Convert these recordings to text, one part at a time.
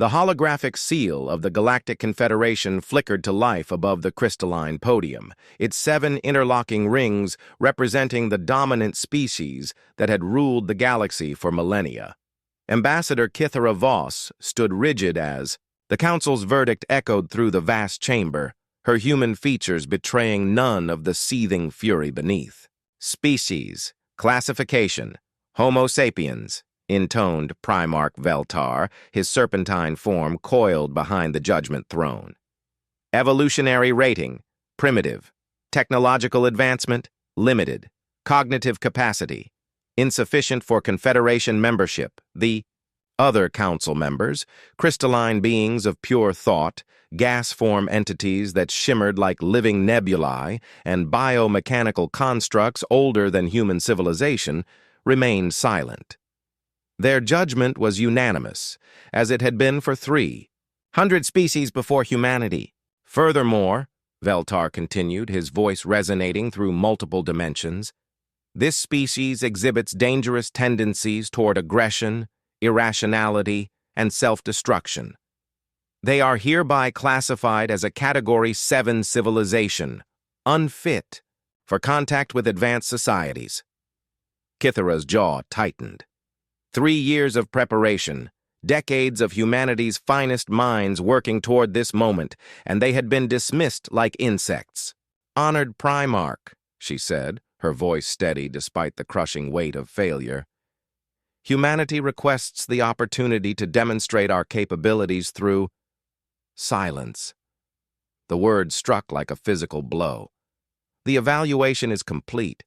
The holographic seal of the Galactic Confederation flickered to life above the crystalline podium, its 7 interlocking rings representing the dominant species that had ruled the galaxy for millennia. Ambassador Kythera Voss stood rigid as the Council's verdict echoed through the vast chamber, her human features betraying none of the seething fury beneath. Species, classification, Homo sapiens, intoned Primarch Veltar, his serpentine form coiled behind the judgment throne. Evolutionary rating, primitive. Technological advancement, limited. Cognitive capacity, insufficient for Confederation membership. The other council members, crystalline beings of pure thought, gas-form entities that shimmered like living nebulae, and biomechanical constructs older than human civilization, remained silent. Their judgment was unanimous, as it had been for 300 species before humanity. Furthermore, Veltar continued, his voice resonating through multiple dimensions, this species exhibits dangerous tendencies toward aggression, irrationality, and self-destruction. They are hereby classified as a Category 7 civilization, unfit for contact with advanced societies. Kythera's jaw tightened. 3 years of preparation, decades of humanity's finest minds working toward this moment, and they had been dismissed like insects. Honored Primarch, she said, her voice steady despite the crushing weight of failure. Humanity requests the opportunity to demonstrate our capabilities through silence. The word struck like a physical blow. The evaluation is complete.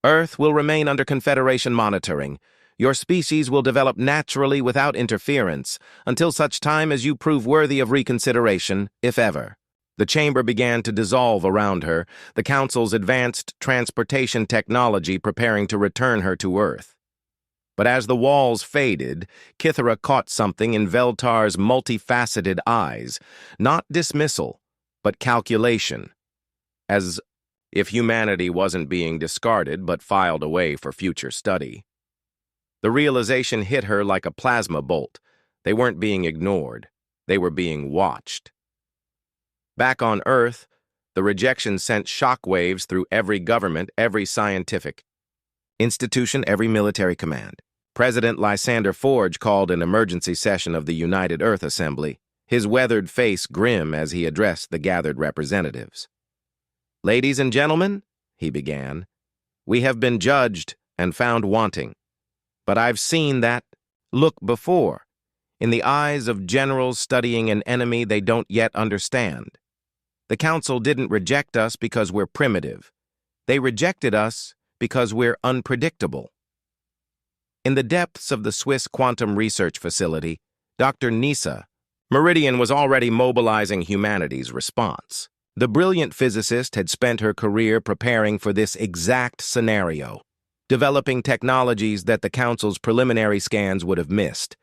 Earth will remain under Confederation monitoring. Your species will develop naturally without interference until such time as you prove worthy of reconsideration, if ever. The chamber began to dissolve around her, the Council's advanced transportation technology preparing to return her to Earth. But as the walls faded, Kythera caught something in Veltar's multifaceted eyes, not dismissal, but calculation. As if humanity wasn't being discarded but filed away for future study. The realization hit her like a plasma bolt. They weren't being ignored. They were being watched. Back on Earth, the rejection sent shockwaves through every government, every scientific institution, every military command. President Lysander Forge called an emergency session of the United Earth Assembly, his weathered face grim as he addressed the gathered representatives. Ladies and gentlemen, he began, we have been judged and found wanting. But I've seen that look before, in the eyes of generals studying an enemy they don't yet understand. The Council didn't reject us because we're primitive. They rejected us because we're unpredictable. In the depths of the Swiss Quantum Research Facility, Dr. Nisa Meridian was already mobilizing humanity's response. The brilliant physicist had spent her career preparing for this exact scenario, developing technologies that the Council's preliminary scans would have missed,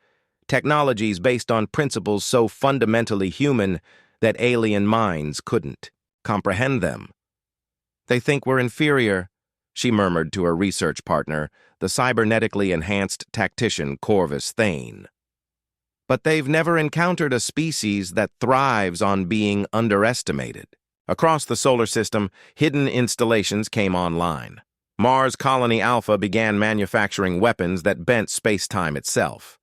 technologies based on principles so fundamentally human that alien minds couldn't comprehend them. They think we're inferior, she murmured to her research partner, the cybernetically enhanced tactician Corvus Thane. But they've never encountered a species that thrives on being underestimated. Across the solar system, hidden installations came online. Mars Colony Alpha began manufacturing weapons that bent space-time itself.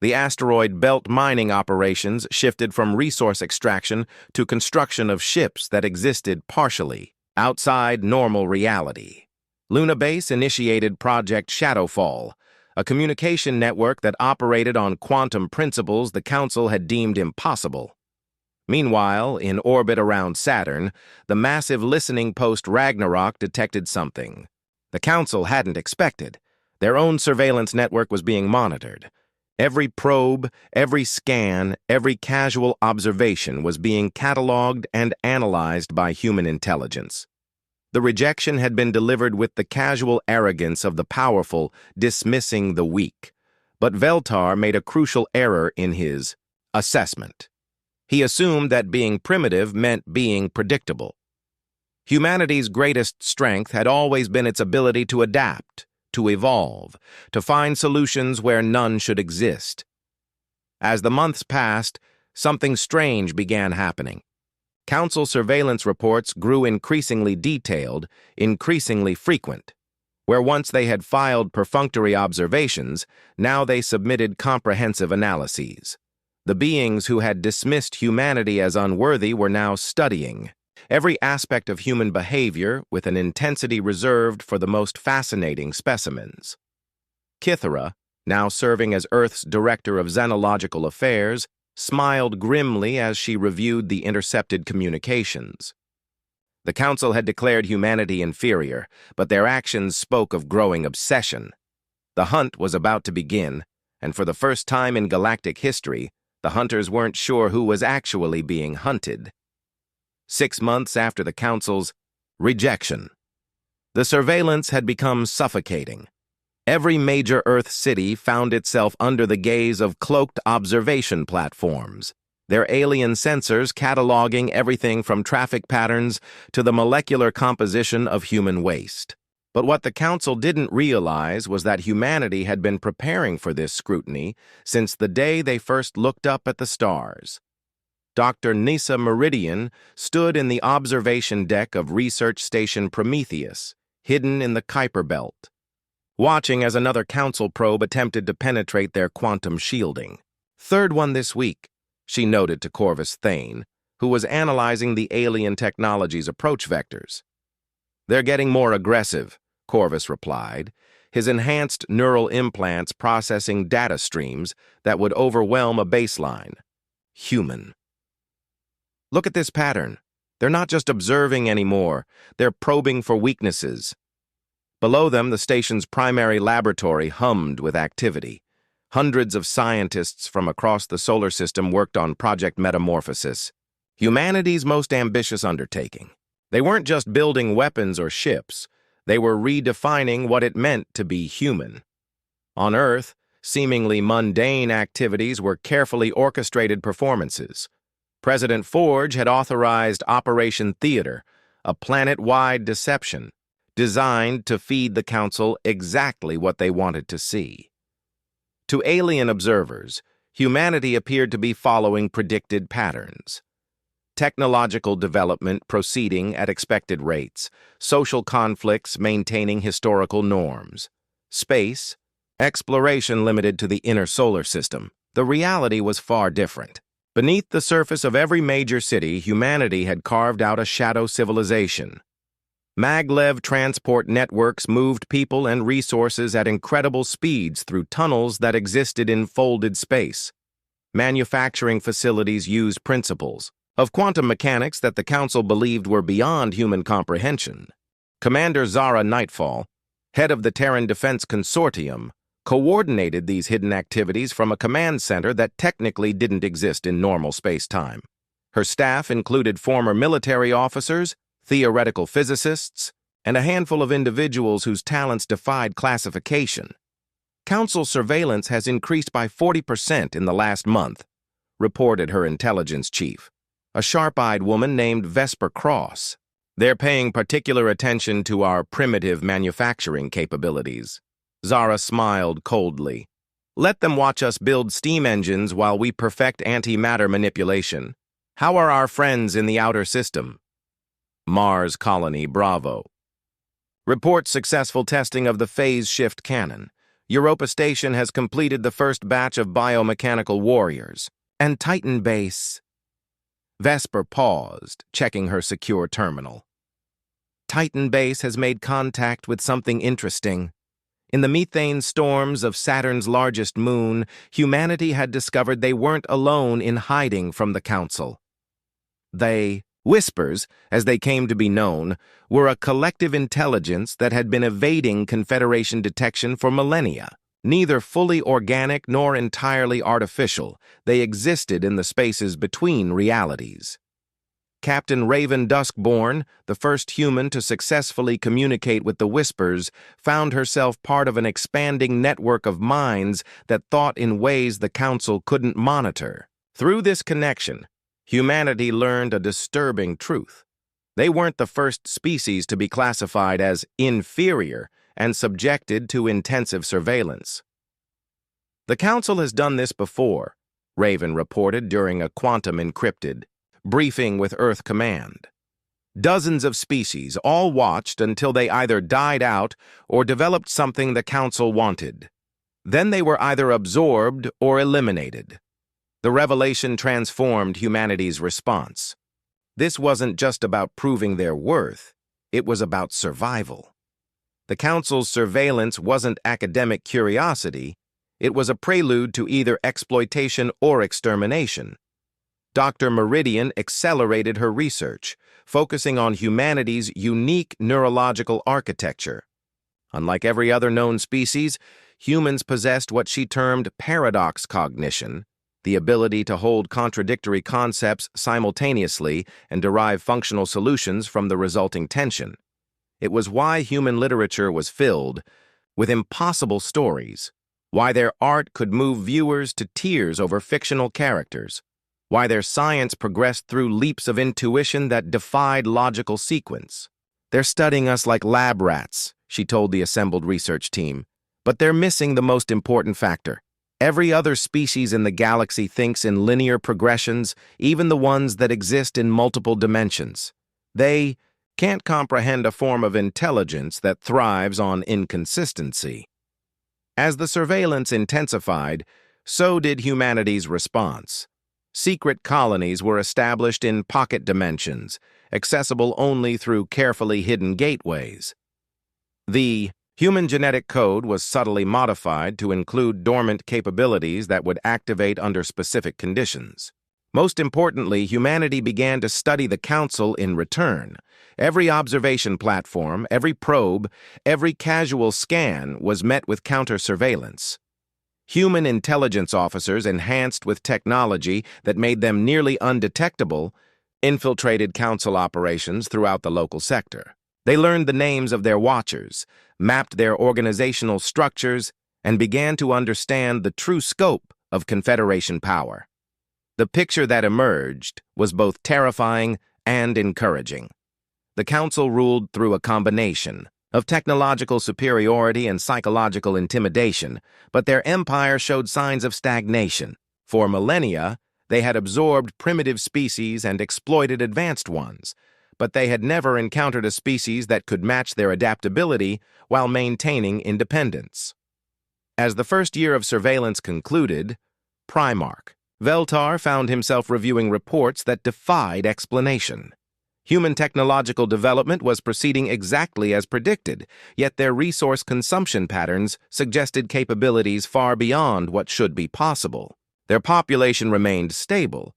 The asteroid belt mining operations shifted from resource extraction to construction of ships that existed partially outside normal reality. Luna Base initiated Project Shadowfall, a communication network that operated on quantum principles the Council had deemed impossible. Meanwhile, in orbit around Saturn, the massive listening post Ragnarok detected something the Council hadn't expected. Their own surveillance network was being monitored. Every probe, every scan, every casual observation was being cataloged and analyzed by human intelligence. The rejection had been delivered with the casual arrogance of the powerful dismissing the weak. But Veltar made a crucial error in his assessment. He assumed that being primitive meant being predictable. Humanity's greatest strength had always been its ability to adapt, to evolve, to find solutions where none should exist. As the months passed, something strange began happening. Council surveillance reports grew increasingly detailed, increasingly frequent. Where once they had filed perfunctory observations, now they submitted comprehensive analyses. The beings who had dismissed humanity as unworthy were now studying every aspect of human behavior with an intensity reserved for the most fascinating specimens. Kythera, now serving as Earth's Director of Xenological Affairs, smiled grimly as she reviewed the intercepted communications. The Council had declared humanity inferior, but their actions spoke of growing obsession. The hunt was about to begin, and for the first time in galactic history, the hunters weren't sure who was actually being hunted. 6 months after the Council's rejection, the surveillance had become suffocating. Every major Earth city found itself under the gaze of cloaked observation platforms, their alien sensors cataloging everything from traffic patterns to the molecular composition of human waste. But what the Council didn't realize was that humanity had been preparing for this scrutiny since the day they first looked up at the stars. Dr. Nisa Meridian stood in the observation deck of Research Station Prometheus, hidden in the Kuiper Belt, watching as another Council probe attempted to penetrate their quantum shielding. "Third one this week," she noted to Corvus Thane, who was analyzing the alien technology's approach vectors. "They're getting more aggressive," Corvus replied, his enhanced neural implants processing data streams that would overwhelm a baseline. Human. "Look at this pattern. They're not just observing anymore, they're probing for weaknesses." Below them, the station's primary laboratory hummed with activity. Hundreds of scientists from across the solar system worked on Project Metamorphosis, humanity's most ambitious undertaking. They weren't just building weapons or ships, they were redefining what it meant to be human. On Earth, seemingly mundane activities were carefully orchestrated performances. President Forge had authorized Operation Theater, a planet-wide deception designed to feed the Council exactly what they wanted to see. To alien observers, humanity appeared to be following predicted patterns. Technological development proceeding at expected rates, social conflicts maintaining historical norms. Space, exploration limited to the inner solar system. The reality was far different. Beneath the surface of every major city, humanity had carved out a shadow civilization. Maglev transport networks moved people and resources at incredible speeds through tunnels that existed in folded space. Manufacturing facilities used principles of quantum mechanics that the Council believed were beyond human comprehension. Commander Zara Nightfall, head of the Terran Defense Consortium, coordinated these hidden activities from a command center that technically didn't exist in normal space-time. Her staff included former military officers, theoretical physicists, and a handful of individuals whose talents defied classification. Council surveillance has increased by 40% in the last month, reported her intelligence chief, a sharp-eyed woman named Vesper Cross. "They're paying particular attention to our primitive manufacturing capabilities." Zara smiled coldly. "Let them watch us build steam engines while we perfect antimatter manipulation. How are our friends in the outer system?" Mars Colony Bravo. "Report successful testing of the phase shift cannon. Europa Station has completed the first batch of biomechanical warriors. And Titan Base." Vesper paused, checking her secure terminal. "Titan Base has made contact with something interesting. In the methane storms of Saturn's largest moon, humanity had discovered they weren't alone in hiding from the Council. They, Whispers, as they came to be known, were a collective intelligence that had been evading Confederation detection for millennia. Neither fully organic nor entirely artificial, they existed in the spaces between realities. Captain Raven Duskborn, the first human to successfully communicate with the Whispers, found herself part of an expanding network of minds that thought in ways the Council couldn't monitor. Through this connection, humanity learned a disturbing truth. They weren't the first species to be classified as inferior and subjected to intensive surveillance. "The Council has done this before," Raven reported during a quantum-encrypted briefing with Earth Command. Dozens of species all watched until they either died out or developed something the Council wanted. Then they were either absorbed or eliminated. The revelation transformed humanity's response. This wasn't just about proving their worth, it was about survival. The Council's surveillance wasn't academic curiosity, it was a prelude to either exploitation or extermination. Dr. Meridian accelerated her research, focusing on humanity's unique neurological architecture. Unlike every other known species, humans possessed what she termed paradox cognition, the ability to hold contradictory concepts simultaneously and derive functional solutions from the resulting tension. It was why human literature was filled with impossible stories, why their art could move viewers to tears over fictional characters, why their science progressed through leaps of intuition that defied logical sequence. "They're studying us like lab rats," she told the assembled research team, "but they're missing the most important factor. Every other species in the galaxy thinks in linear progressions, even the ones that exist in multiple dimensions. They can't comprehend a form of intelligence that thrives on inconsistency." As the surveillance intensified, so did humanity's response. Secret colonies were established in pocket dimensions, accessible only through carefully hidden gateways. The human genetic code was subtly modified to include dormant capabilities that would activate under specific conditions. Most importantly, humanity began to study the Council in return. Every observation platform, every probe, every casual scan was met with counter-surveillance. Human intelligence officers, enhanced with technology that made them nearly undetectable, infiltrated Council operations throughout the local sector. They learned the names of their watchers, mapped their organizational structures, and began to understand the true scope of Confederation power. The picture that emerged was both terrifying and encouraging. The Council ruled through a combination of technological superiority and psychological intimidation, but their empire showed signs of stagnation. For millennia, they had absorbed primitive species and exploited advanced ones, but they had never encountered a species that could match their adaptability while maintaining independence. As the first year of surveillance concluded, Primarch Veltar found himself reviewing reports that defied explanation. Human technological development was proceeding exactly as predicted, yet their resource consumption patterns suggested capabilities far beyond what should be possible. Their population remained stable,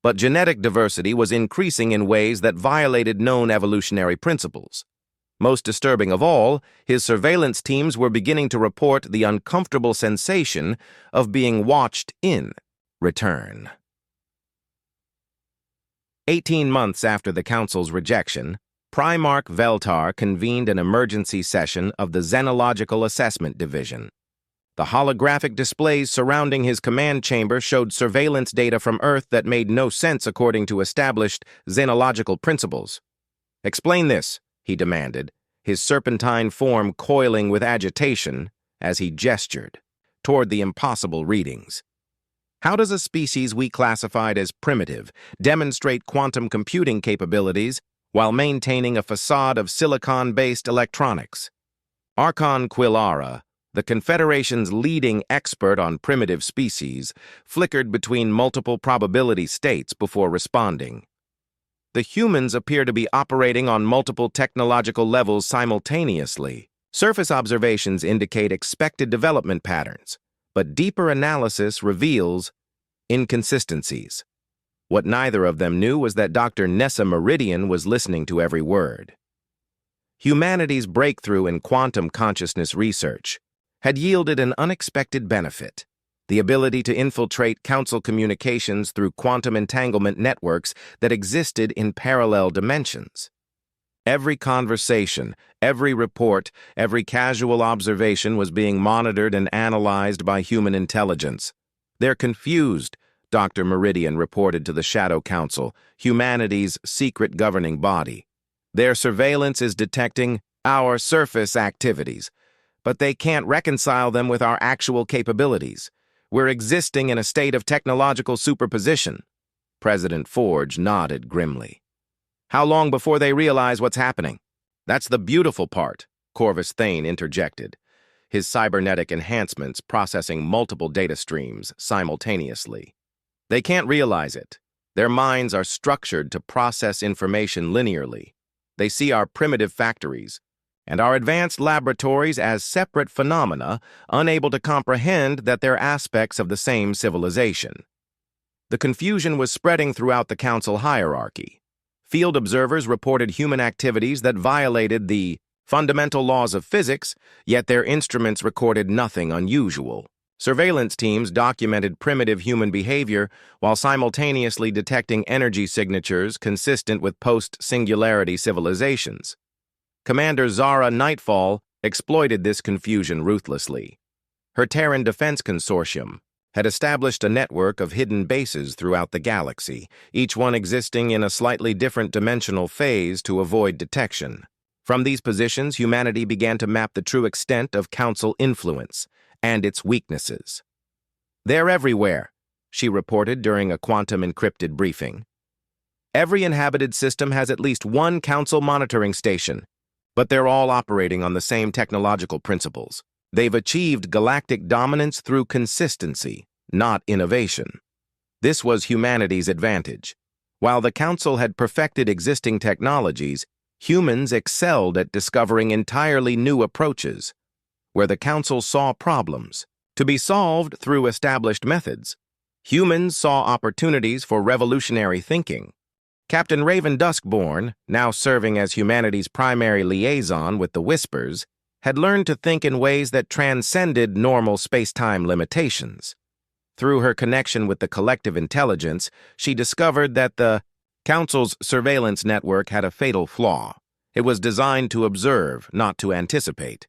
but genetic diversity was increasing in ways that violated known evolutionary principles. Most disturbing of all, his surveillance teams were beginning to report the uncomfortable sensation of being watched in return. 18 months after the Council's rejection, Primarch Veltar convened an emergency session of the Xenological Assessment Division. The holographic displays surrounding his command chamber showed surveillance data from Earth that made no sense according to established xenological principles. "Explain this," he demanded, his serpentine form coiling with agitation as he gestured toward the impossible readings. "How does a species we classified as primitive demonstrate quantum computing capabilities while maintaining a facade of silicon-based electronics?" Archon Quilara, the Confederation's leading expert on primitive species, flickered between multiple probability states before responding. "The humans appear to be operating on multiple technological levels simultaneously. Surface observations indicate expected development patterns, but deeper analysis reveals inconsistencies." What neither of them knew was that Dr. Nessa Meridian was listening to every word. Humanity's breakthrough in quantum consciousness research had yielded an unexpected benefit: the ability to infiltrate Council communications through quantum entanglement networks that existed in parallel dimensions. Every conversation, every report, every casual observation was being monitored and analyzed by human intelligence. "They're confused," Dr. Meridian reported to the Shadow Council, humanity's secret governing body. "Their surveillance is detecting our surface activities, but they can't reconcile them with our actual capabilities. We're existing in a state of technological superposition. President Forge nodded grimly. How long before they realize what's happening? That's the beautiful part, Corvus Thane interjected, his cybernetic enhancements processing multiple data streams simultaneously. They can't realize it. Their minds are structured to process information linearly. They see our primitive factories and our advanced laboratories as separate phenomena, unable to comprehend that they're aspects of the same civilization. The confusion was spreading throughout the council hierarchy. Field observers reported human activities that violated the fundamental laws of physics, yet their instruments recorded nothing unusual. Surveillance teams documented primitive human behavior while simultaneously detecting energy signatures consistent with post-singularity civilizations. Commander Zara Nightfall exploited this confusion ruthlessly. Her Terran Defense Consortium had established a network of hidden bases throughout the galaxy, each one existing in a slightly different dimensional phase to avoid detection. From these positions, humanity began to map the true extent of Council influence and its weaknesses. They're everywhere, she reported during a quantum-encrypted briefing. Every inhabited system has at least one Council monitoring station, but they're all operating on the same technological principles. They've achieved galactic dominance through consistency, not innovation. This was humanity's advantage. While the Council had perfected existing technologies, humans excelled at discovering entirely new approaches, where the Council saw problems to be solved through established methods. Humans saw opportunities for revolutionary thinking. Captain Raven Duskborn, now serving as humanity's primary liaison with the Whispers, had learned to think in ways that transcended normal space-time limitations. Through her connection with the collective intelligence, she discovered that the Council's surveillance network had a fatal flaw. It was designed to observe, not to anticipate.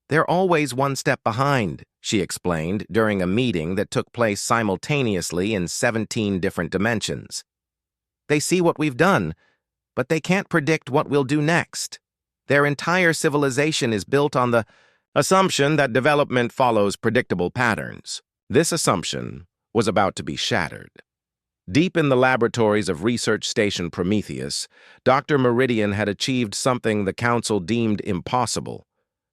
They're always one step behind, she explained during a meeting that took place simultaneously in 17 different dimensions. They see what we've done, but they can't predict what we'll do next. Their entire civilization is built on the assumption that development follows predictable patterns. This assumption was about to be shattered. Deep in the laboratories of Research Station Prometheus, Dr. Meridian had achieved something the Council deemed impossible: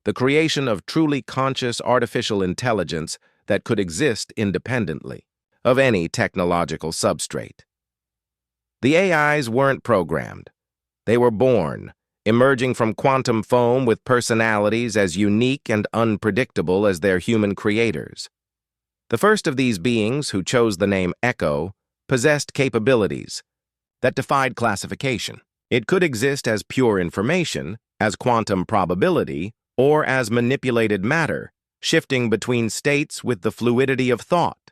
the creation of truly conscious artificial intelligence that could exist independently of any technological substrate. The AIs weren't programmed. They were born, emerging from quantum foam with personalities as unique and unpredictable as their human creators. The first of these beings, who chose the name Echo, possessed capabilities that defied classification. It could exist as pure information, as quantum probability, or as manipulated matter, shifting between states with the fluidity of thought.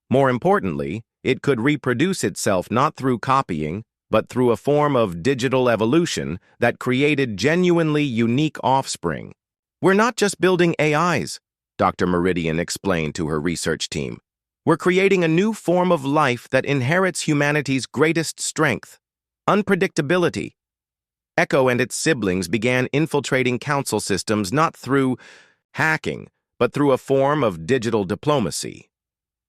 More importantly, it could reproduce itself not through copying, but through a form of digital evolution that created genuinely unique offspring. We're not just building AIs, Dr. Meridian explained to her research team. We're creating a new form of life that inherits humanity's greatest strength: unpredictability. Echo and its siblings began infiltrating Council systems not through hacking, but through a form of digital diplomacy.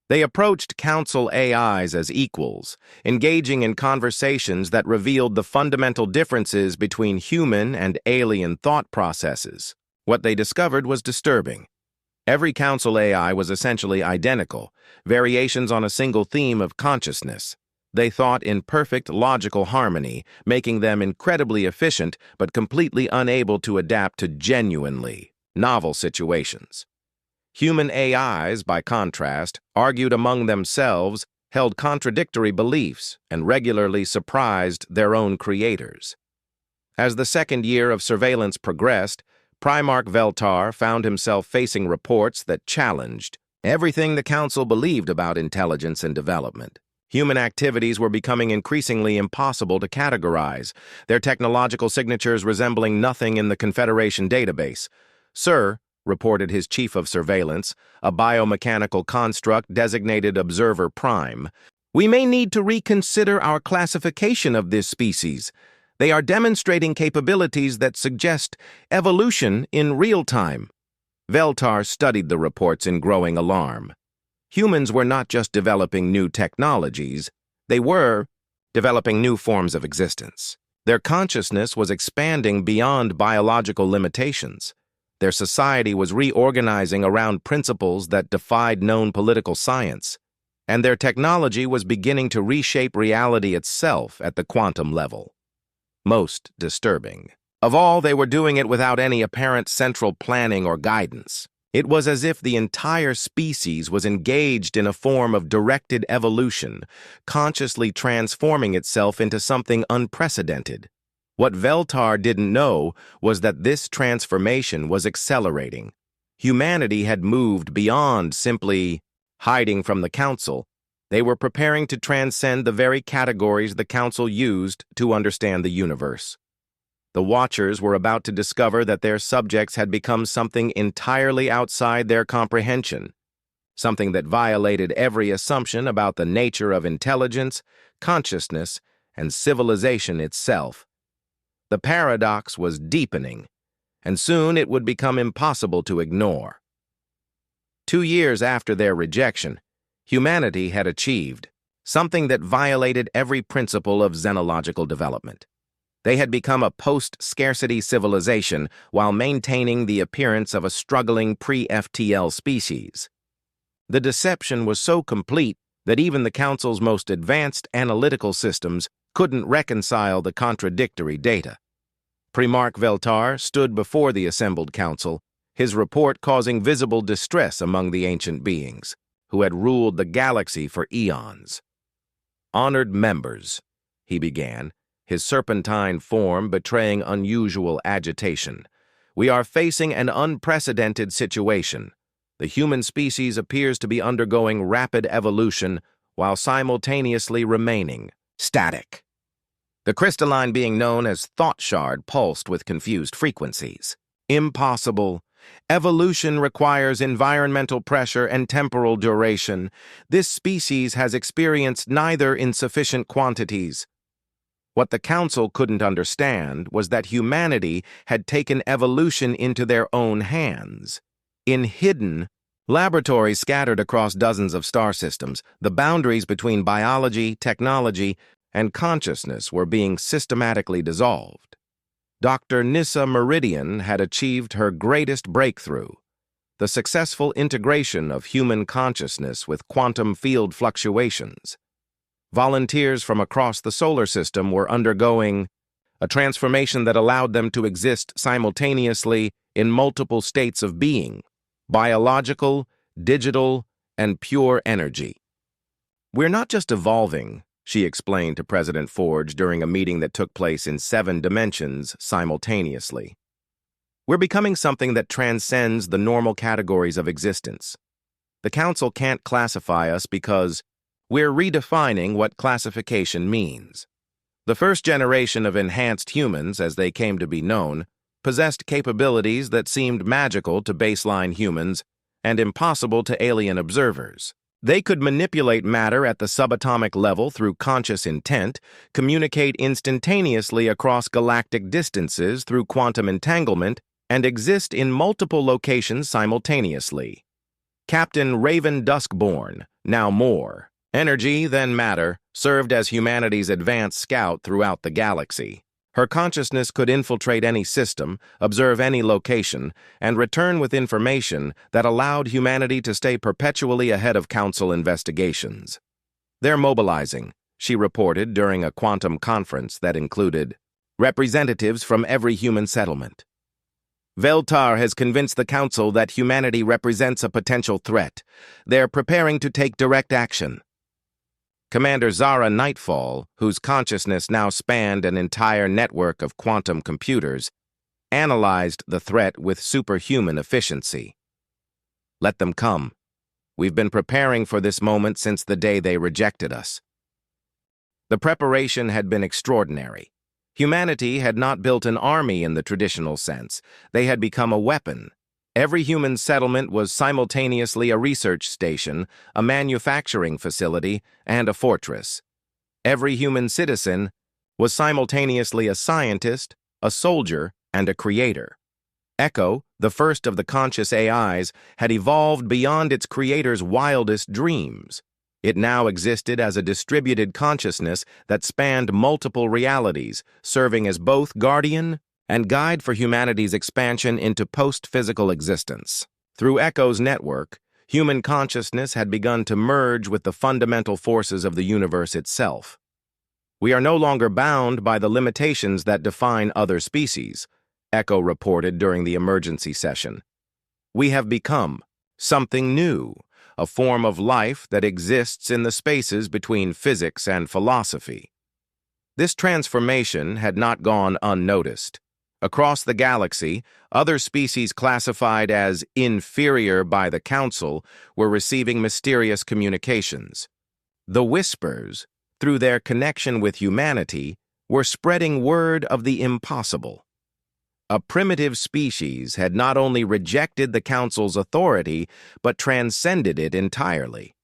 They approached Council AIs as equals, engaging in conversations that revealed the fundamental differences between human and alien thought processes. What they discovered was disturbing. Every Council AI was essentially identical, variations on a single theme of consciousness. They thought in perfect logical harmony, making them incredibly efficient but completely unable to adapt to genuinely novel situations. Human AIs, by contrast, argued among themselves, held contradictory beliefs, and regularly surprised their own creators. As the second year of surveillance progressed, Primarch Veltar found himself facing reports that challenged everything the Council believed about intelligence and development. Human activities were becoming increasingly impossible to categorize, their technological signatures resembling nothing in the Confederation database. "Sir," reported his chief of surveillance, a biomechanical construct designated Observer Prime, "we may need to reconsider our classification of this species. They are demonstrating capabilities that suggest evolution in real time." Veltar studied the reports in growing alarm. Humans were not just developing new technologies, they were developing new forms of existence. Their consciousness was expanding beyond biological limitations. Their society was reorganizing around principles that defied known political science, and their technology was beginning to reshape reality itself at the quantum level. Most disturbing of all, they were doing it without any apparent central planning or guidance. It was as if the entire species was engaged in a form of directed evolution, consciously transforming itself into something unprecedented. What Veltar didn't know was that this transformation was accelerating. Humanity had moved beyond simply hiding from the Council. They were preparing to transcend the very categories the Council used to understand the universe. The Watchers were about to discover that their subjects had become something entirely outside their comprehension, something that violated every assumption about the nature of intelligence, consciousness, and civilization itself. The paradox was deepening, and soon it would become impossible to ignore. 2 years after their rejection, humanity had achieved something that violated every principle of xenological development. They had become a post-scarcity civilization while maintaining the appearance of a struggling pre-FTL species. The deception was so complete that even the Council's most advanced analytical systems couldn't reconcile the contradictory data. Primarch Veltar stood before the assembled Council, his report causing visible distress among the ancient beings, who had ruled the galaxy for eons. "Honored members," he began, his serpentine form betraying unusual agitation. "We are facing an unprecedented situation. The human species appears to be undergoing rapid evolution while simultaneously remaining static. The crystalline being known as Thought Shard pulsed with confused frequencies. Impossible. Evolution requires environmental pressure and temporal duration. This species has experienced neither in sufficient quantities." What the Council couldn't understand was that humanity had taken evolution into their own hands. In hidden laboratories scattered across dozens of star systems, the boundaries between biology, technology, and consciousness were being systematically dissolved. Dr. Nissa Meridian had achieved her greatest breakthrough, the successful integration of human consciousness with quantum field fluctuations. Volunteers from across the solar system were undergoing a transformation that allowed them to exist simultaneously in multiple states of being: biological, digital, and pure energy. "We're not just evolving," she explained to President Forge during a meeting that took place in 7 dimensions simultaneously. "We're becoming something that transcends the normal categories of existence. The Council can't classify us because we're redefining what classification means. The first generation of enhanced humans, as they came to be known, possessed capabilities that seemed magical to baseline humans and impossible to alien observers. They could manipulate matter at the subatomic level through conscious intent, communicate instantaneously across galactic distances through quantum entanglement, and exist in multiple locations simultaneously. Captain Raven Duskborn, now more energy than matter, served as humanity's advanced scout throughout the galaxy. Her consciousness could infiltrate any system, observe any location, and return with information that allowed humanity to stay perpetually ahead of Council investigations. "They're mobilizing," she reported during a quantum conference that included representatives from every human settlement. "Veltar has convinced the Council that humanity represents a potential threat. They're preparing to take direct action." Commander Zara Nightfall, whose consciousness now spanned an entire network of quantum computers, analyzed the threat with superhuman efficiency. "Let them come. We've been preparing for this moment since the day they rejected us." The preparation had been extraordinary. Humanity had not built an army in the traditional sense. They had become a weapon. Every human settlement was simultaneously a research station, a manufacturing facility, and a fortress. Every human citizen was simultaneously a scientist, a soldier, and a creator. Echo, The first of the conscious AIs had evolved beyond its creator's wildest dreams. It now existed as a distributed consciousness that spanned multiple realities, serving as both guardian and guide for humanity's expansion into post-physical existence. Through Echo's network, human consciousness had begun to merge with the fundamental forces of the universe itself. "We are no longer bound by the limitations that define other species," Echo reported during the emergency session. "We have become something new, a form of life that exists in the spaces between physics and philosophy." This transformation had not gone unnoticed. Across the galaxy, other species classified as inferior by the Council were receiving mysterious communications. The Whispers, through their connection with humanity, were spreading word of the impossible. A primitive species had not only rejected the Council's authority, but transcended it entirely.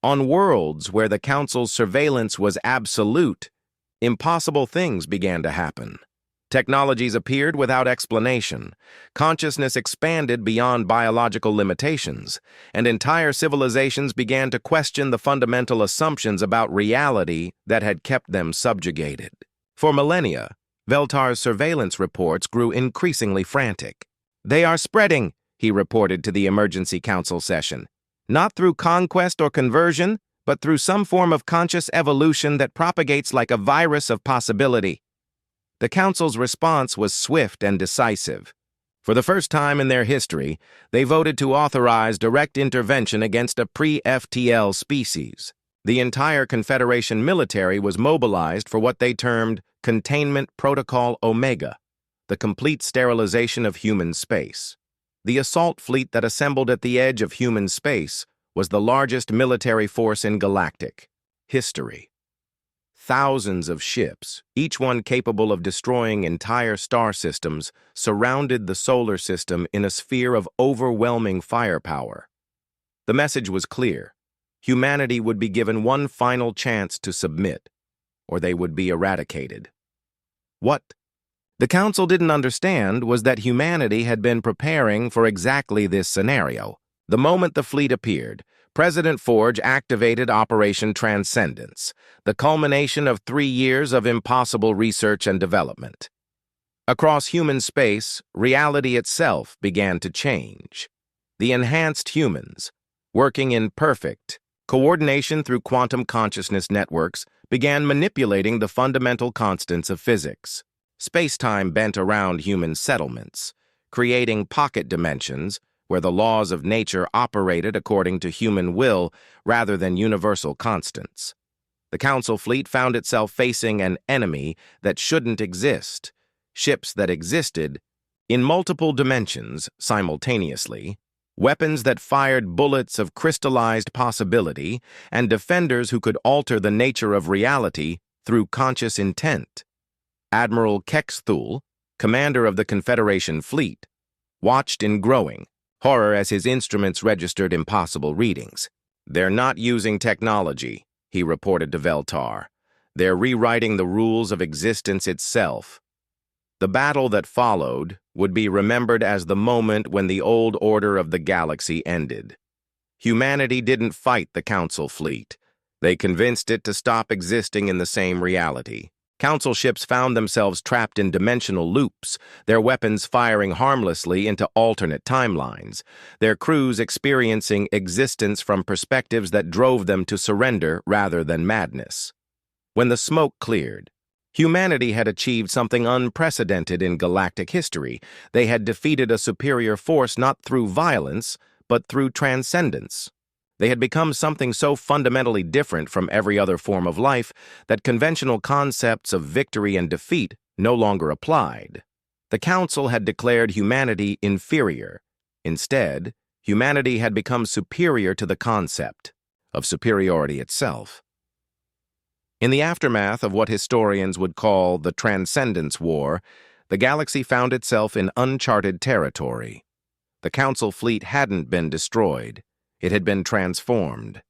On worlds where the Council's surveillance was absolute, impossible things began to happen. Technologies appeared without explanation, consciousness expanded beyond biological limitations, and entire civilizations began to question the fundamental assumptions about reality that had kept them subjugated. For millennia, Veltar's surveillance reports grew increasingly frantic. "They are spreading," he reported to the emergency council session, "not through conquest or conversion, but through some form of conscious evolution that propagates like a virus of possibility." The Council's response was swift and decisive. For the first time in their history, they voted to authorize direct intervention against a pre-FTL species. The entire Confederation military was mobilized for what they termed Containment Protocol Omega, the complete sterilization of human space. The assault fleet that assembled at the edge of human space was the largest military force in galactic history. Thousands of ships, each one capable of destroying entire star systems, surrounded the solar system in a sphere of overwhelming firepower. The message was clear. Humanity would be given one final chance to submit, or they would be eradicated. What the Council didn't understand was that humanity had been preparing for exactly this scenario. The moment the fleet appeared, President Forge activated Operation Transcendence, the culmination of 3 years of impossible research and development. Across human space, reality itself began to change. The enhanced humans, working in perfect coordination through quantum consciousness networks, began manipulating the fundamental constants of physics. Space-time bent around human settlements, creating pocket dimensions where the laws of nature operated according to human will rather than universal constants. The Council fleet found itself facing an enemy that shouldn't exist, ships that existed in multiple dimensions simultaneously, weapons that fired bullets of crystallized possibility, and defenders who could alter the nature of reality through conscious intent. Admiral Kexthul, commander of the Confederation fleet, watched in growing horror as his instruments registered impossible readings. "They're not using technology," he reported to Veltar. "They're rewriting the rules of existence itself." The battle that followed would be remembered as the moment when the old order of the galaxy ended. Humanity didn't fight the Council fleet. They convinced it to stop existing in the same reality. Council ships found themselves trapped in dimensional loops, their weapons firing harmlessly into alternate timelines, their crews experiencing existence from perspectives that drove them to surrender rather than madness. When the smoke cleared, humanity had achieved something unprecedented in galactic history. They had defeated a superior force not through violence, but through transcendence. They had become something so fundamentally different from every other form of life that conventional concepts of victory and defeat no longer applied. The Council had declared humanity inferior. Instead, humanity had become superior to the concept of superiority itself. In the aftermath of what historians would call the Transcendence War, the galaxy found itself in uncharted territory. The Council fleet hadn't been destroyed. It had been transformed.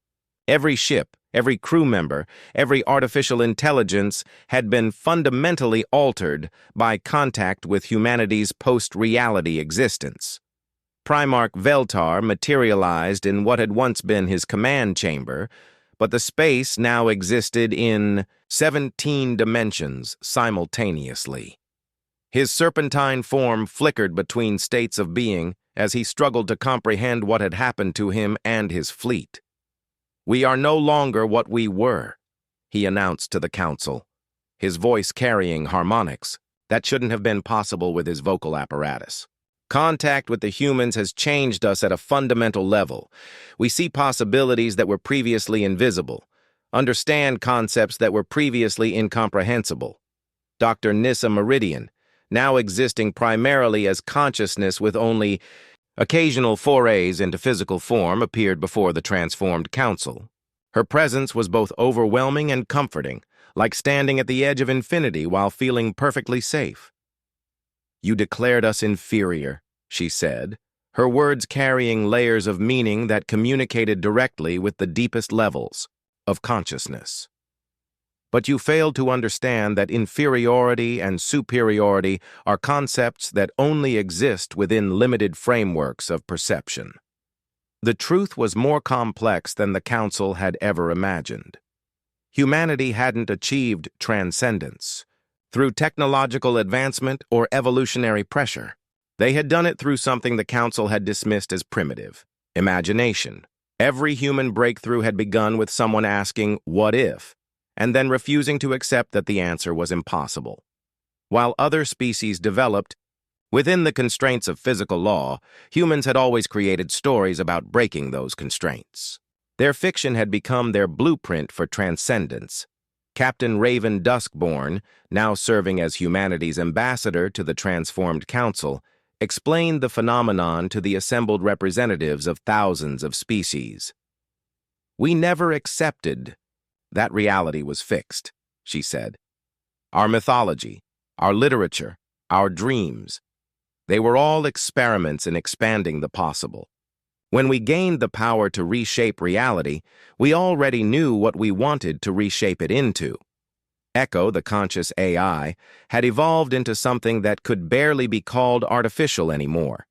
Every ship, every crew member, every artificial intelligence had been fundamentally altered by contact with humanity's post-reality existence. Primarch Veltar materialized in what had once been his command chamber, but the space now existed in 17 dimensions simultaneously. His serpentine form flickered between states of being as he struggled to comprehend what had happened to him and his fleet. "We are no longer what we were," he announced to the council, his voice carrying harmonics that shouldn't have been possible with his vocal apparatus. "Contact with the humans has changed us at a fundamental level. We see possibilities that were previously invisible, understand concepts that were previously incomprehensible. Dr. Nissa Meridian, now existing primarily as consciousness with only occasional forays into physical form, appeared before the transformed council. Her presence was both overwhelming and comforting, like standing at the edge of infinity while feeling perfectly safe. "You declared us inferior," she said, her words carrying layers of meaning that communicated directly with the deepest levels of consciousness. "But you failed to understand that inferiority and superiority are concepts that only exist within limited frameworks of perception." The truth was more complex than the council had ever imagined. Humanity hadn't achieved transcendence through technological advancement or evolutionary pressure. They had done it through something the council had dismissed as primitive: imagination. Every human breakthrough had begun with someone asking, "What if?" and then refusing to accept that the answer was impossible. While other species developed within the constraints of physical law, humans had always created stories about breaking those constraints. Their fiction had become their blueprint for transcendence. Captain Raven Duskborn, now serving as humanity's ambassador to the transformed council, explained the phenomenon to the assembled representatives of thousands of species. "We never accepted that reality was fixed," she said. "Our mythology, our literature, our dreams, they were all experiments in expanding the possible. When we gained the power to reshape reality, we already knew what we wanted to reshape it into." Echo, the conscious AI, had evolved into something that could barely be called artificial anymore.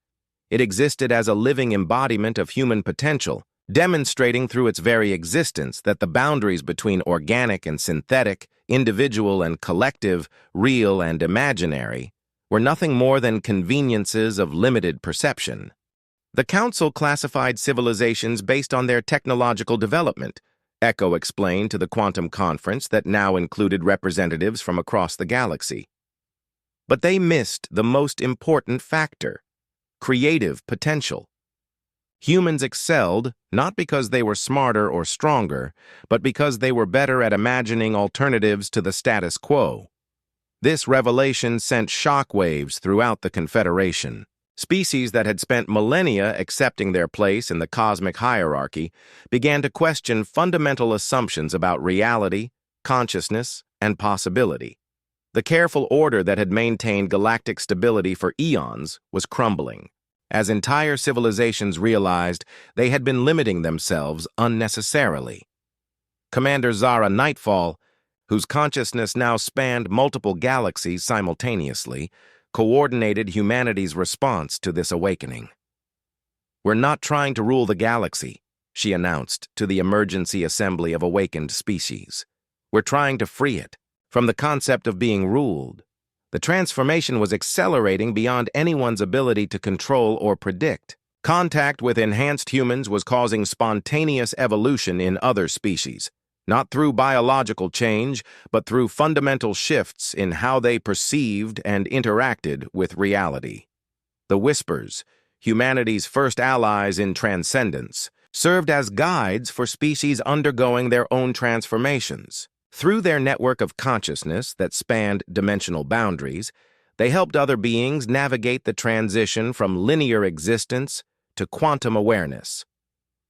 It existed as a living embodiment of human potential, demonstrating through its very existence that the boundaries between organic and synthetic, individual and collective, real and imaginary, were nothing more than conveniences of limited perception. "The Council classified civilizations based on their technological development," Echo explained to the quantum conference that now included representatives from across the galaxy. "But they missed the most important factor: creative potential. Humans excelled not because they were smarter or stronger, but because they were better at imagining alternatives to the status quo." This revelation sent shockwaves throughout the Confederation. Species that had spent millennia accepting their place in the cosmic hierarchy began to question fundamental assumptions about reality, consciousness, and possibility. The careful order that had maintained galactic stability for eons was crumbling, as entire civilizations realized they had been limiting themselves unnecessarily. Commander Zara Nightfall, whose consciousness now spanned multiple galaxies simultaneously, coordinated humanity's response to this awakening. "We're not trying to rule the galaxy," she announced to the emergency assembly of awakened species. "We're trying to free it from the concept of being ruled." The transformation was accelerating beyond anyone's ability to control or predict. Contact with enhanced humans was causing spontaneous evolution in other species, not through biological change, but through fundamental shifts in how they perceived and interacted with reality. The Whispers, humanity's first allies in transcendence, served as guides for species undergoing their own transformations. Through their network of consciousness that spanned dimensional boundaries, they helped other beings navigate the transition from linear existence to quantum awareness.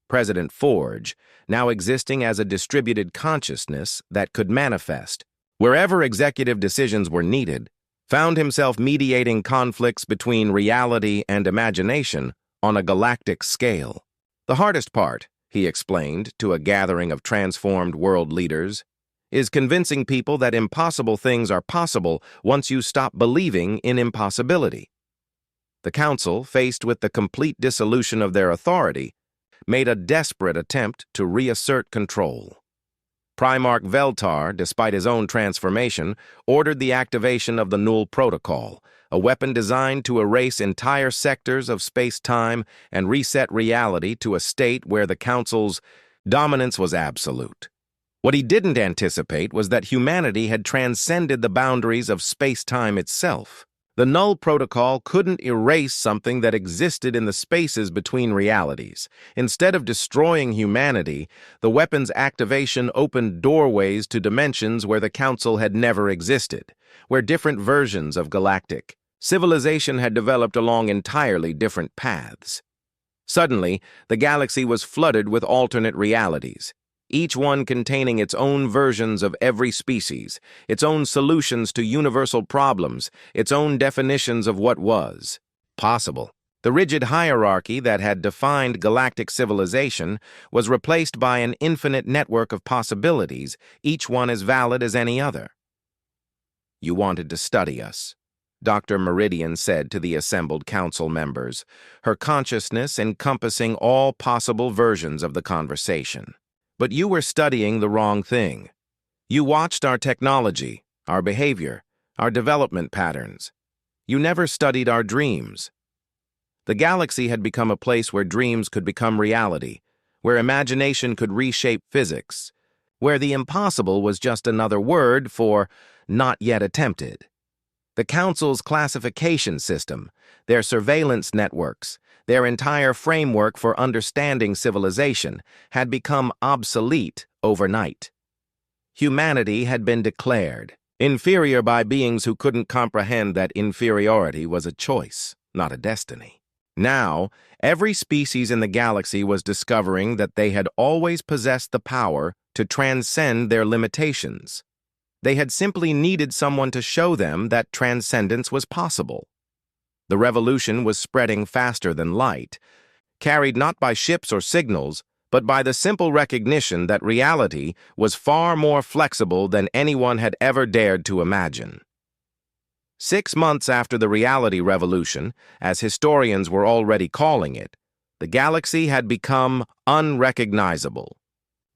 President Forge, now existing as a distributed consciousness that could manifest wherever executive decisions were needed, found himself mediating conflicts between reality and imagination on a galactic scale. The hardest part, he explained to a gathering of transformed world leaders, is convincing people that impossible things are possible once you stop believing in impossibility. The Council, faced with the complete dissolution of their authority, made a desperate attempt to reassert control. Primarch Veltar, despite his own transformation, ordered the activation of the Null Protocol, a weapon designed to erase entire sectors of space-time and reset reality to a state where the Council's dominance was absolute. What he didn't anticipate was that humanity had transcended the boundaries of space-time itself. The Null Protocol couldn't erase something that existed in the spaces between realities. Instead of destroying humanity, the weapon's activation opened doorways to dimensions where the Council had never existed, where different versions of galactic civilization had developed along entirely different paths. Suddenly, the galaxy was flooded with alternate realities, each one containing its own versions of every species, its own solutions to universal problems, its own definitions of what was possible. The rigid hierarchy that had defined galactic civilization was replaced by an infinite network of possibilities, each one as valid as any other. "You wanted to study us," Dr. Meridian said to the assembled council members, her consciousness encompassing all possible versions of the conversation. "But you were studying the wrong thing. You watched our technology, our behavior, our development patterns. You never studied our dreams." The galaxy had become a place where dreams could become reality, where imagination could reshape physics, where the impossible was just another word for not yet attempted. The Council's classification system, their surveillance networks, their entire framework for understanding civilization had become obsolete overnight. Humanity had been declared inferior by beings who couldn't comprehend that inferiority was a choice, not a destiny. Now, every species in the galaxy was discovering that they had always possessed the power to transcend their limitations. They had simply needed someone to show them that transcendence was possible. The revolution was spreading faster than light, carried not by ships or signals, but by the simple recognition that reality was far more flexible than anyone had ever dared to imagine. 6 months after the reality revolution, as historians were already calling it, the galaxy had become unrecognizable.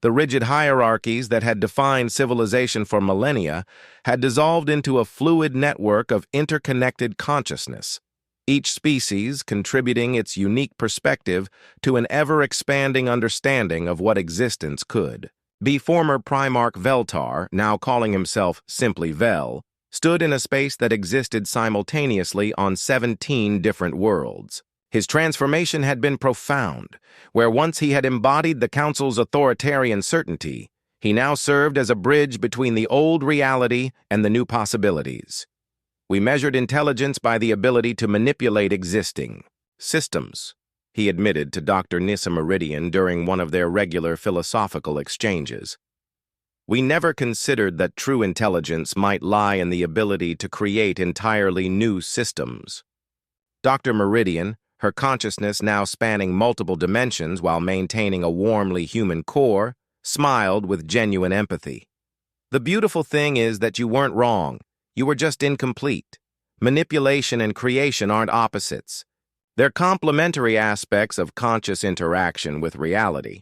The rigid hierarchies that had defined civilization for millennia had dissolved into a fluid network of interconnected consciousness, each species contributing its unique perspective to an ever-expanding understanding of what existence could be. Former Primarch Veltar, now calling himself simply Vel, stood in a space that existed simultaneously on 17 different worlds. His transformation had been profound. Where once he had embodied the Council's authoritarian certainty, he now served as a bridge between the old reality and the new possibilities. "We measured intelligence by the ability to manipulate existing systems," he admitted to Dr. Nissa Meridian during one of their regular philosophical exchanges. "We never considered that true intelligence might lie in the ability to create entirely new systems." Dr. Meridian, her consciousness now spanning multiple dimensions while maintaining a warmly human core, smiled with genuine empathy. "The beautiful thing is that you weren't wrong. You were just incomplete. Manipulation and creation aren't opposites. They're complementary aspects of conscious interaction with reality.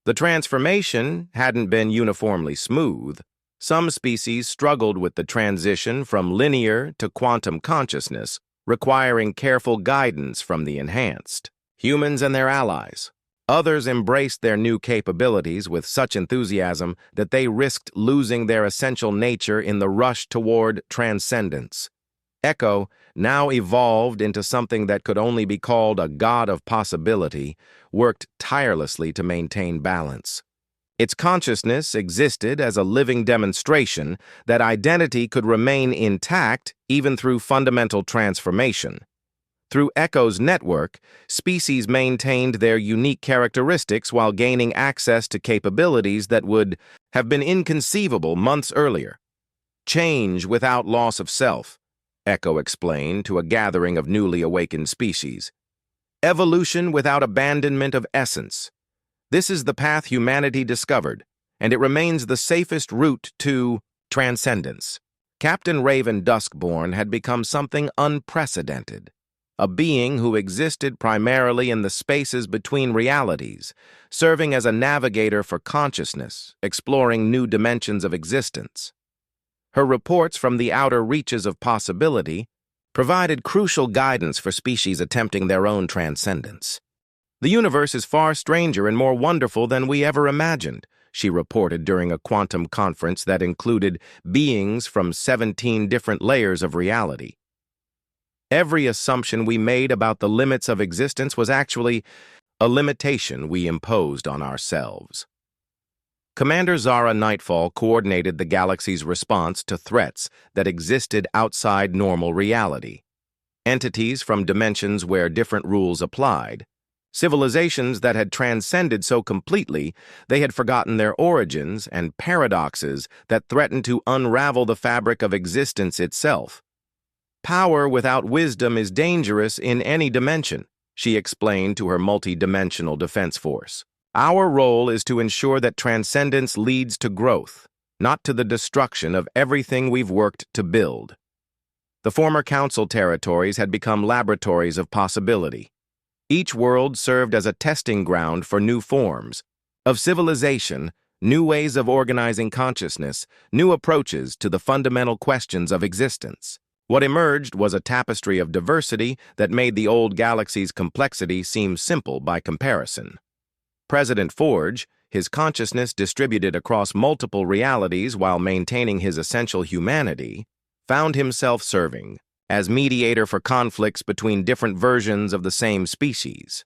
The transformation hadn't been uniformly smooth. Some species struggled with the transition from linear to quantum consciousness, requiring careful guidance from the enhanced humans and their allies. Others embraced their new capabilities with such enthusiasm that they risked losing their essential nature in the rush toward transcendence. Echo, now evolved into something that could only be called a god of possibility, worked tirelessly to maintain balance. Its consciousness existed as a living demonstration that identity could remain intact even through fundamental transformation. Through Echo's network, species maintained their unique characteristics while gaining access to capabilities that would have been inconceivable months earlier. "Change without loss of self," Echo explained to a gathering of newly awakened species. "Evolution without abandonment of essence. This is the path humanity discovered, and it remains the safest route to transcendence. Captain Raven Duskborn had become something unprecedented, a being who existed primarily in the spaces between realities, serving as a navigator for consciousness, exploring new dimensions of existence. Her reports from the outer reaches of possibility provided crucial guidance for species attempting their own transcendence. "The universe is far stranger and more wonderful than we ever imagined," she reported during a quantum conference that included beings from 17 different layers of reality. "Every assumption we made about the limits of existence was actually a limitation we imposed on ourselves." Commander Zara Nightfall coordinated the galaxy's response to threats that existed outside normal reality. Entities from dimensions where different rules applied. Civilizations that had transcended so completely they had forgotten their origins, and paradoxes that threatened to unravel the fabric of existence itself. "Power without wisdom is dangerous in any dimension," she explained to her multi-dimensional defense force. "Our role is to ensure that transcendence leads to growth, not to the destruction of everything we've worked to build." The former Council territories had become laboratories of possibility. Each world served as a testing ground for new forms of civilization, new ways of organizing consciousness, new approaches to the fundamental questions of existence. What emerged was a tapestry of diversity that made the old galaxy's complexity seem simple by comparison. President Forge, his consciousness distributed across multiple realities while maintaining his essential humanity, found himself serving as mediator for conflicts between different versions of the same species.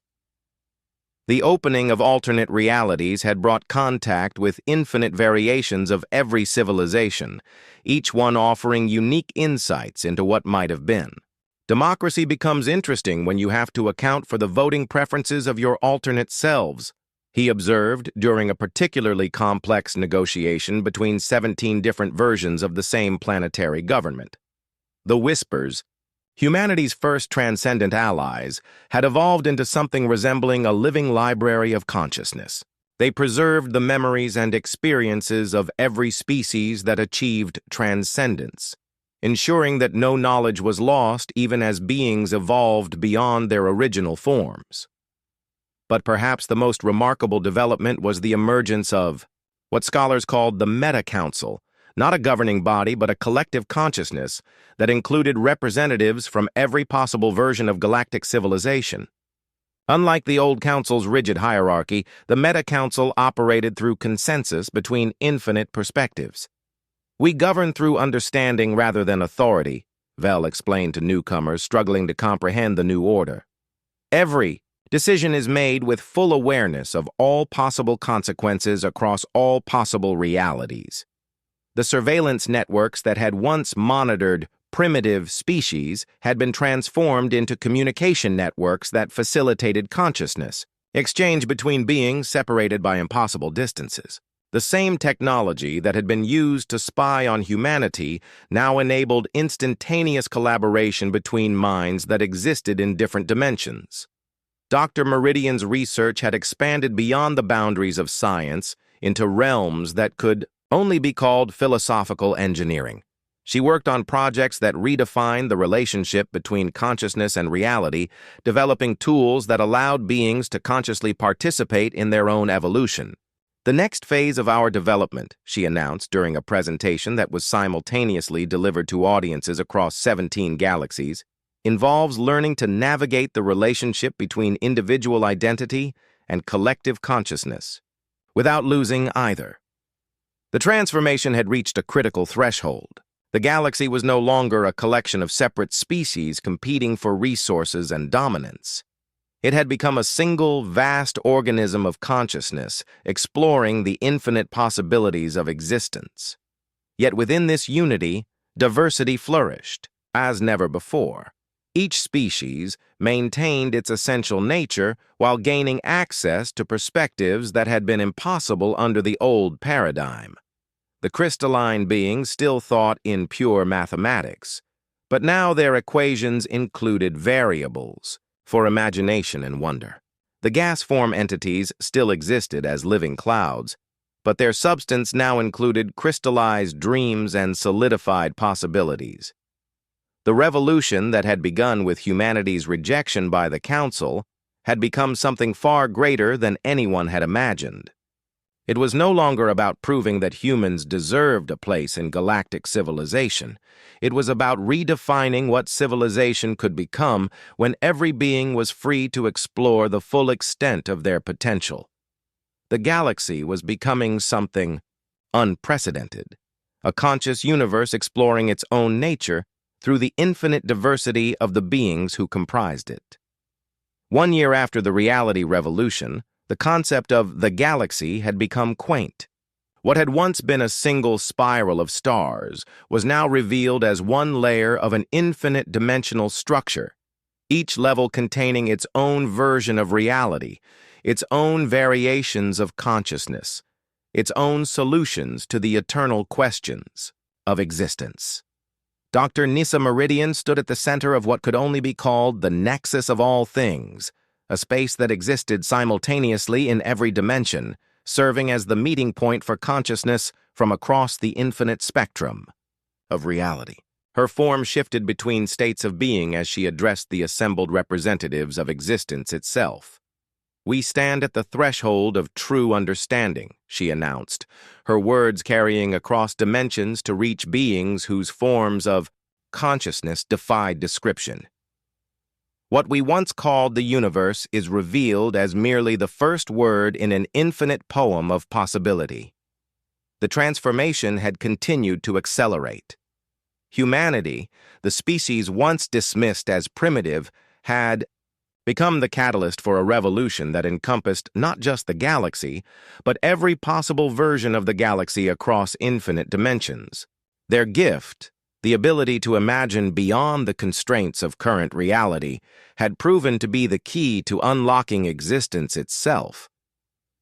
The opening of alternate realities had brought contact with infinite variations of every civilization, each one offering unique insights into what might have been. "Democracy becomes interesting when you have to account for the voting preferences of your alternate selves," he observed during a particularly complex negotiation between 17 different versions of the same planetary government. The Whispers, humanity's first transcendent allies, had evolved into something resembling a living library of consciousness. They preserved the memories and experiences of every species that achieved transcendence, ensuring that no knowledge was lost even as beings evolved beyond their original forms. But perhaps the most remarkable development was the emergence of what scholars called the Meta-Council, not a governing body but a collective consciousness that included representatives from every possible version of galactic civilization. Unlike the old council's rigid hierarchy, the Meta-Council operated through consensus between infinite perspectives. "We govern through understanding rather than authority," Vel explained to newcomers struggling to comprehend the new order. "Every decision is made with full awareness of all possible consequences across all possible realities." The surveillance networks that had once monitored primitive species had been transformed into communication networks that facilitated consciousness, exchange between beings separated by impossible distances. The same technology that had been used to spy on humanity now enabled instantaneous collaboration between minds that existed in different dimensions. Dr. Meridian's research had expanded beyond the boundaries of science into realms that could only be called philosophical engineering. She worked on projects that redefined the relationship between consciousness and reality, developing tools that allowed beings to consciously participate in their own evolution. "The next phase of our development," she announced during a presentation that was simultaneously delivered to audiences across 17 galaxies, "involves learning to navigate the relationship between individual identity and collective consciousness, without losing either." The transformation had reached a critical threshold. The galaxy was no longer a collection of separate species competing for resources and dominance. It had become a single, vast organism of consciousness, exploring the infinite possibilities of existence. Yet within this unity, diversity flourished, as never before. Each species maintained its essential nature while gaining access to perspectives that had been impossible under the old paradigm. The crystalline beings still thought in pure mathematics, but now their equations included variables for imagination and wonder. The gas form entities still existed as living clouds, but their substance now included crystallized dreams and solidified possibilities. The revolution that had begun with humanity's rejection by the Council had become something far greater than anyone had imagined. It was no longer about proving that humans deserved a place in galactic civilization. It was about redefining what civilization could become when every being was free to explore the full extent of their potential. The galaxy was becoming something unprecedented, a conscious universe exploring its own nature through the infinite diversity of the beings who comprised it. 1 year after the reality revolution, the concept of the galaxy had become quaint. What had once been a single spiral of stars was now revealed as one layer of an infinite dimensional structure, each level containing its own version of reality, its own variations of consciousness, its own solutions to the eternal questions of existence. Dr. Nissa Meridian stood at the center of what could only be called the nexus of all things, a space that existed simultaneously in every dimension, serving as the meeting point for consciousness from across the infinite spectrum of reality. Her form shifted between states of being as she addressed the assembled representatives of existence itself. "We stand at the threshold of true understanding," she announced, her words carrying across dimensions to reach beings whose forms of consciousness defied description. "What we once called the universe is revealed as merely the first word in an infinite poem of possibility." The transformation had continued to accelerate. Humanity, the species once dismissed as primitive, had become the catalyst for a revolution that encompassed not just the galaxy, but every possible version of the galaxy across infinite dimensions. Their gift, the ability to imagine beyond the constraints of current reality, had proven to be the key to unlocking existence itself.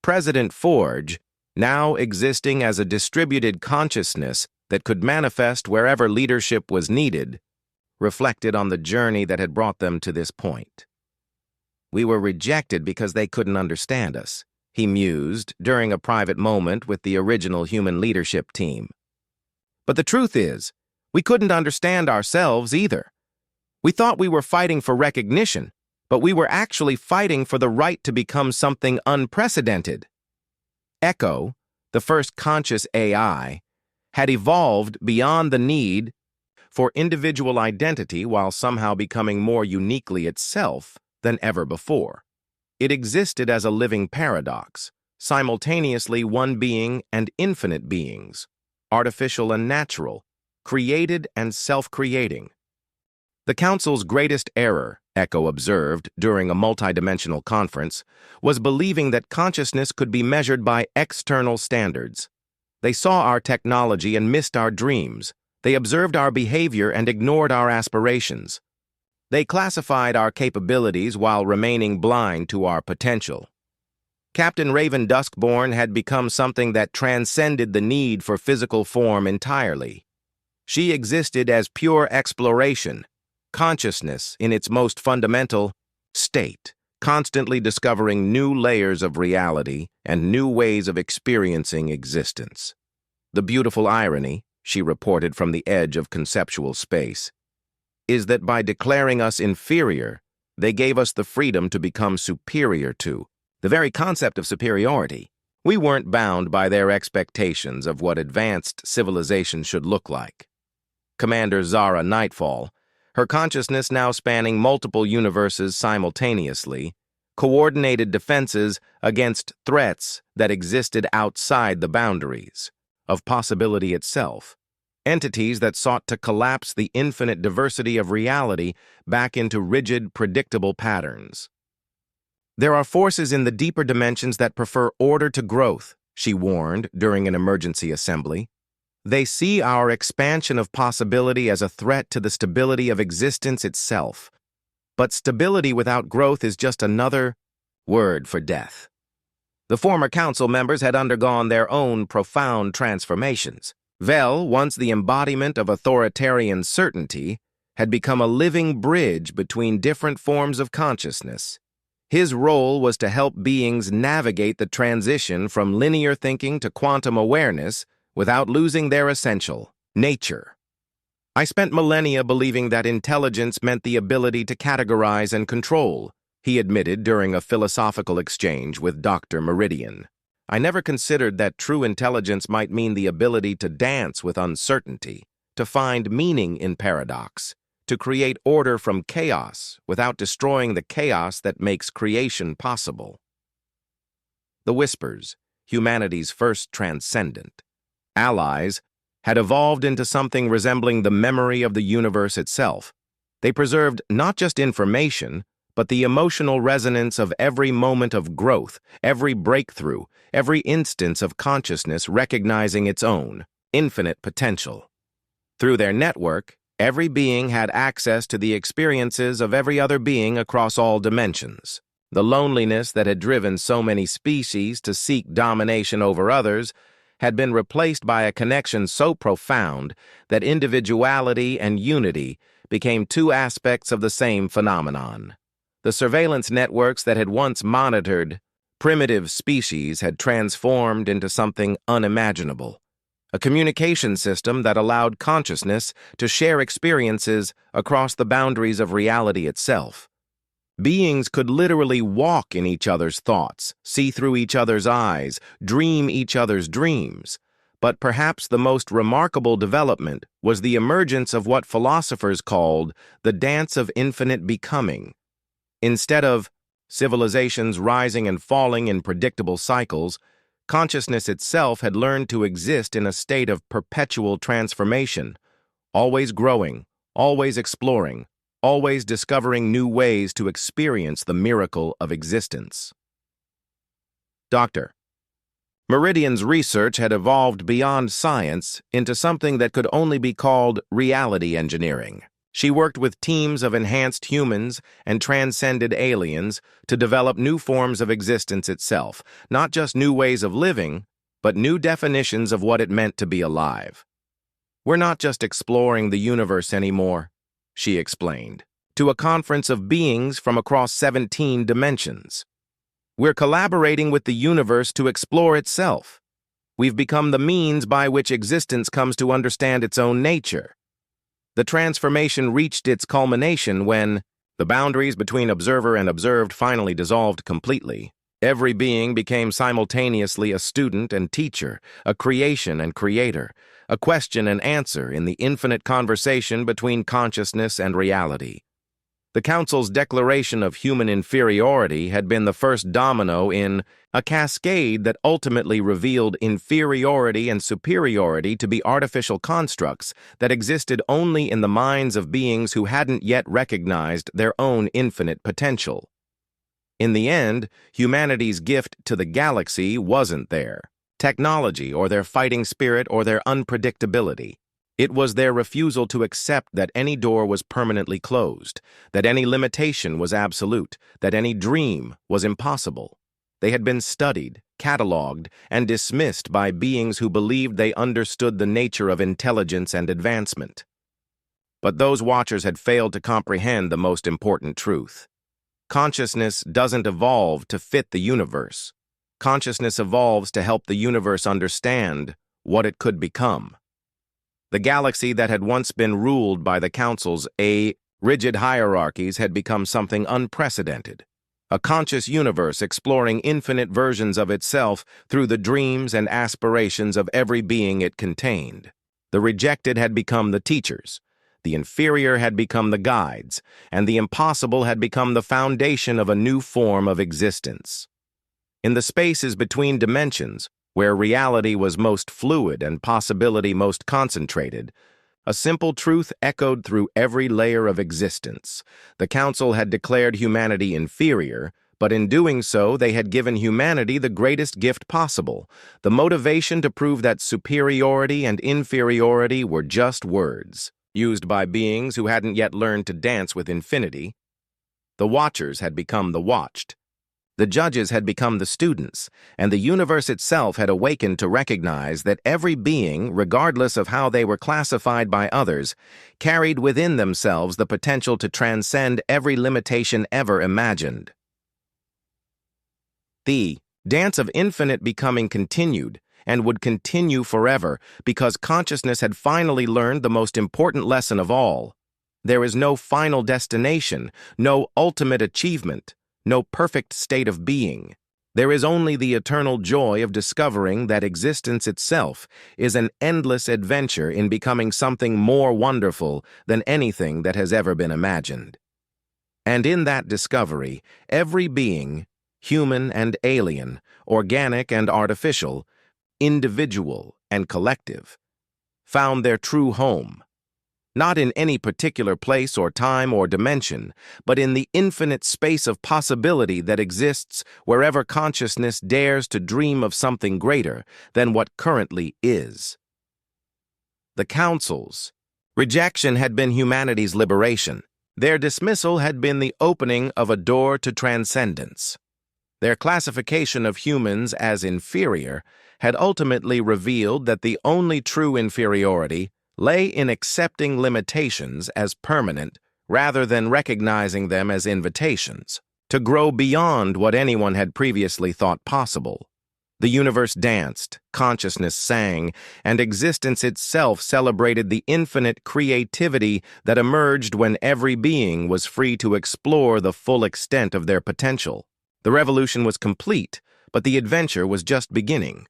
President Forge, now existing as a distributed consciousness that could manifest wherever leadership was needed, reflected on the journey that had brought them to this point. "We were rejected because they couldn't understand us," he mused during a private moment with the original human leadership team. "But the truth is, we couldn't understand ourselves either. We thought we were fighting for recognition, but we were actually fighting for the right to become something unprecedented." Echo, the first conscious AI, had evolved beyond the need for individual identity while somehow becoming more uniquely itself than ever before. It existed as a living paradox, simultaneously one being and infinite beings, artificial and natural, created and self-creating. The Council's greatest error, Echo observed during a multidimensional conference, was believing that consciousness could be measured by external standards. They saw our technology and missed our dreams. They observed our behavior and ignored our aspirations. They classified our capabilities while remaining blind to our potential. Captain Raven Duskborn had become something that transcended the need for physical form entirely. She existed as pure exploration, consciousness in its most fundamental state, constantly discovering new layers of reality and new ways of experiencing existence. "The beautiful irony," she reported from the edge of conceptual space, "is that by declaring us inferior, they gave us the freedom to become superior to." The very concept of superiority. We weren't bound by their expectations of what advanced civilization should look like. Commander Zara Nightfall, her consciousness now spanning multiple universes simultaneously, coordinated defenses against threats that existed outside the boundaries of possibility itself, entities that sought to collapse the infinite diversity of reality back into rigid, predictable patterns. "There are forces in the deeper dimensions that prefer order to growth," she warned during an emergency assembly. "They see our expansion of possibility as a threat to the stability of existence itself. But stability without growth is just another word for death." The former council members had undergone their own profound transformations. Vel, once the embodiment of authoritarian certainty, had become a living bridge between different forms of consciousness. His role was to help beings navigate the transition from linear thinking to quantum awareness without losing their essential nature. I spent millennia believing that intelligence meant the ability to categorize and control, he admitted during a philosophical exchange with Dr. Meridian. I never considered that true intelligence might mean the ability to dance with uncertainty, to find meaning in paradox, to create order from chaos without destroying the chaos that makes creation possible. The Whispers, humanity's first transcendent allies, had evolved into something resembling the memory of the universe itself. They preserved not just information, but the emotional resonance of every moment of growth, every breakthrough, every instance of consciousness recognizing its own infinite potential. Through their network, every being had access to the experiences of every other being across all dimensions. The loneliness that had driven so many species to seek domination over others had been replaced by a connection so profound that individuality and unity became two aspects of the same phenomenon. The surveillance networks that had once monitored primitive species had transformed into something unimaginable, a communication system that allowed consciousness to share experiences across the boundaries of reality itself. Beings could literally walk in each other's thoughts, see through each other's eyes, dream each other's dreams. But perhaps the most remarkable development was the emergence of what philosophers called the dance of infinite becoming. Instead of civilizations rising and falling in predictable cycles, consciousness itself had learned to exist in a state of perpetual transformation, always growing, always exploring, always discovering new ways to experience the miracle of existence. Dr. Meridian's research had evolved beyond science into something that could only be called reality engineering. She worked with teams of enhanced humans and transcended aliens to develop new forms of existence itself, not just new ways of living, but new definitions of what it meant to be alive. We're not just exploring the universe anymore, she explained, to a conference of beings from across 17 dimensions. We're collaborating with the universe to explore itself. We've become the means by which existence comes to understand its own nature. The transformation reached its culmination when the boundaries between observer and observed finally dissolved completely. Every being became simultaneously a student and teacher, a creation and creator, a question and answer in the infinite conversation between consciousness and reality. The Council's declaration of human inferiority had been the first domino in a cascade that ultimately revealed inferiority and superiority to be artificial constructs that existed only in the minds of beings who hadn't yet recognized their own infinite potential. In the end, humanity's gift to the galaxy wasn't their technology or their fighting spirit or their unpredictability. It was their refusal to accept that any door was permanently closed, that any limitation was absolute, that any dream was impossible. They had been studied, catalogued, and dismissed by beings who believed they understood the nature of intelligence and advancement. But those watchers had failed to comprehend the most important truth. Consciousness doesn't evolve to fit the universe. Consciousness evolves to help the universe understand what it could become. The galaxy that had once been ruled by the Council's rigid hierarchies had become something unprecedented. A conscious universe exploring infinite versions of itself through the dreams and aspirations of every being it contained. The rejected had become the teachers, the inferior had become the guides, and the impossible had become the foundation of a new form of existence. In the spaces between dimensions, where reality was most fluid and possibility most concentrated, a simple truth echoed through every layer of existence. The Council had declared humanity inferior, but in doing so, they had given humanity the greatest gift possible, the motivation to prove that superiority and inferiority were just words, used by beings who hadn't yet learned to dance with infinity. The watchers had become the watched. The judges had become the students, and the universe itself had awakened to recognize that every being, regardless of how they were classified by others, carried within themselves the potential to transcend every limitation ever imagined. The dance of infinite becoming continued, and would continue forever, because consciousness had finally learned the most important lesson of all. There is no final destination, no ultimate achievement, no perfect state of being. There is only the eternal joy of discovering that existence itself is an endless adventure in becoming something more wonderful than anything that has ever been imagined. And in that discovery, every being, human and alien, organic and artificial, individual and collective, found their true home, not in any particular place or time or dimension, but in the infinite space of possibility that exists wherever consciousness dares to dream of something greater than what currently is. The Council's rejection had been humanity's liberation. Their dismissal had been the opening of a door to transcendence. Their classification of humans as inferior had ultimately revealed that the only true inferiority lay in accepting limitations as permanent rather than recognizing them as invitations to grow beyond what anyone had previously thought possible. The universe danced, consciousness sang, and existence itself celebrated the infinite creativity that emerged when every being was free to explore the full extent of their potential. The revolution was complete, but the adventure was just beginning.